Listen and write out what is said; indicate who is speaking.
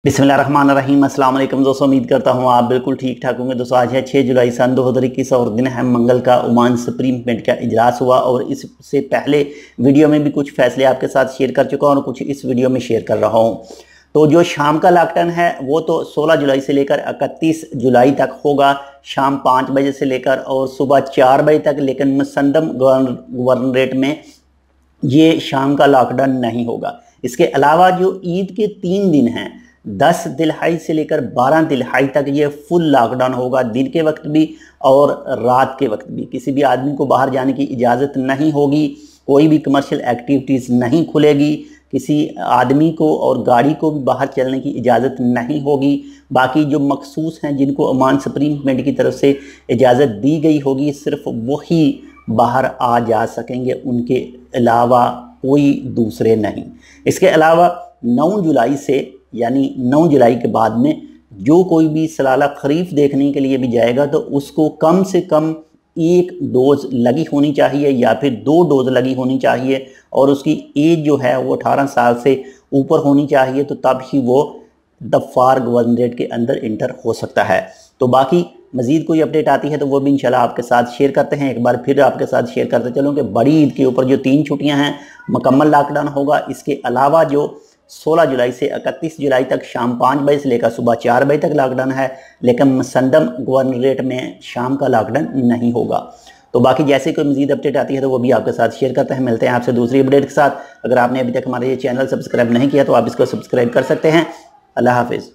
Speaker 1: बिस्मिल्लाहिर्रहमानिर्रहीम अस्सलाम वालेकुम दोस्तों, उम्मीद करता हूँ आप बिल्कुल ठीक ठाक होंगे। दोस्तों आज है 6 जुलाई सन 2021 और दिन है मंगल का। ओमान सुप्रीम कोर्ट का इजलास हुआ और इससे पहले वीडियो में भी कुछ फैसले आपके साथ शेयर कर चुका हूँ और कुछ इस वीडियो में शेयर कर रहा हूँ। तो जो शाम का लॉकडाउन है वो तो 16 जुलाई से लेकर 31 जुलाई तक होगा, शाम 5 बजे से लेकर और सुबह 4 बजे तक। लेकिन मुसद्दम गवर्नरेट में ये शाम का लॉकडाउन नहीं होगा। इसके अलावा जो ईद के 3 दिन हैं, 10 दिलहाई से लेकर 12 दिलहाई तक ये फुल लॉकडाउन होगा। दिन के वक्त भी और रात के वक्त भी किसी भी आदमी को बाहर जाने की इजाज़त नहीं होगी, कोई भी कमर्शियल एक्टिविटीज़ नहीं खुलेगी, किसी आदमी को और गाड़ी को भी बाहर चलने की इजाज़त नहीं होगी। बाकी जो मखसूस हैं जिनको ओमान सुप्रीम कोर्ट की तरफ से इजाज़त दी गई होगी, सिर्फ वही बाहर आ जा सकेंगे, उनके अलावा कोई दूसरे नहीं। इसके अलावा 9 जुलाई से यानी 9 जुलाई के बाद में जो कोई भी सलाला खरीफ देखने के लिए भी जाएगा तो उसको कम से कम 1 डोज लगी होनी चाहिए या फिर 2 डोज लगी होनी चाहिए और उसकी एज जो है वो 18 साल से ऊपर होनी चाहिए, तो तब ही वो दफार गवर्नरेट के अंदर इंटर हो सकता है। तो बाकी मज़ीद कोई अपडेट आती है तो वो भी इंशाल्लाह आपके साथ शेयर करते हैं। एक बार फिर आपके साथ शेयर करते चलूँ कि बड़ी ईद के ऊपर जो 3 छुट्टियां हैं मुकम्मल लॉकडाउन होगा। इसके अलावा जो 16 जुलाई से 31 जुलाई तक शाम 5 बजे से लेकर सुबह 4 बजे तक लॉकडाउन है, लेकिन मुसद्दम गवर्नरेट में शाम का लॉकडाउन नहीं होगा। तो बाकी जैसे कोई मज़ीद अपडेट आती है तो वो भी आपके साथ शेयर करते हैं। मिलते हैं आपसे दूसरी अपडेट के साथ। अगर आपने अभी तक हमारा ये चैनल सब्सक्राइब नहीं किया तो आप इसको सब्सक्राइब कर सकते हैं। अल्लाह हाफिज़।